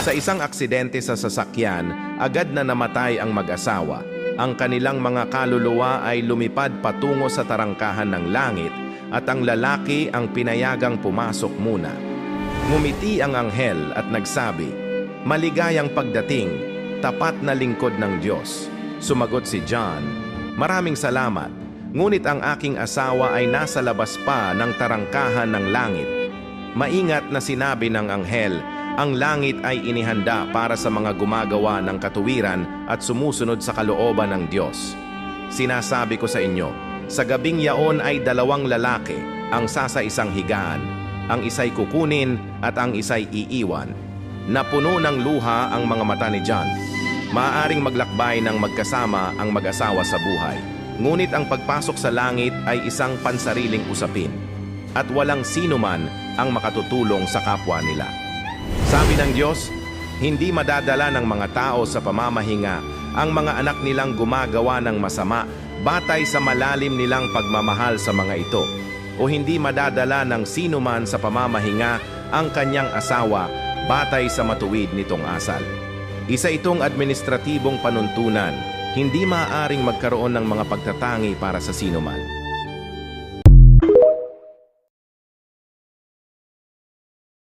Sa isang aksidente sa sasakyan, agad na namatay ang mag-asawa. Ang kanilang mga kaluluwa ay lumipad patungo sa tarangkahan ng langit at ang lalaki ang pinayagang pumasok muna. Ngumiti ang anghel at nagsabi, "Maligayang pagdating, tapat na lingkod ng Diyos." Sumagot si John, "Maraming salamat, ngunit ang aking asawa ay nasa labas pa ng tarangkahan ng langit." Maingat na sinabi ng anghel, ang langit ay inihanda para sa mga gumagawa ng katuwiran at sumusunod sa kalooban ng Diyos. Sinasabi ko sa inyo, sa gabing yaon ay 2 lalaki ang sasaisang higaan, ang isa'y kukunin at ang isa'y iiwan. Napuno ng luha ang mga mata ni John. Maaaring maglakbay ng magkasama ang mag-asawa sa buhay, ngunit ang pagpasok sa langit ay isang pansariling usapin, at walang sino man ang makatutulong sa kapwa nila. Sabi ng Diyos, hindi madadala ng mga tao sa pamamahinga ang mga anak nilang gumagawa ng masama batay sa malalim nilang pagmamahal sa mga ito, o hindi madadala ng sino man sa pamamahinga ang kanyang asawa batay sa matuwid nitong asal. Isa itong administratibong panuntunan, hindi maaaring magkaroon ng mga pagtatangi para sa sino man.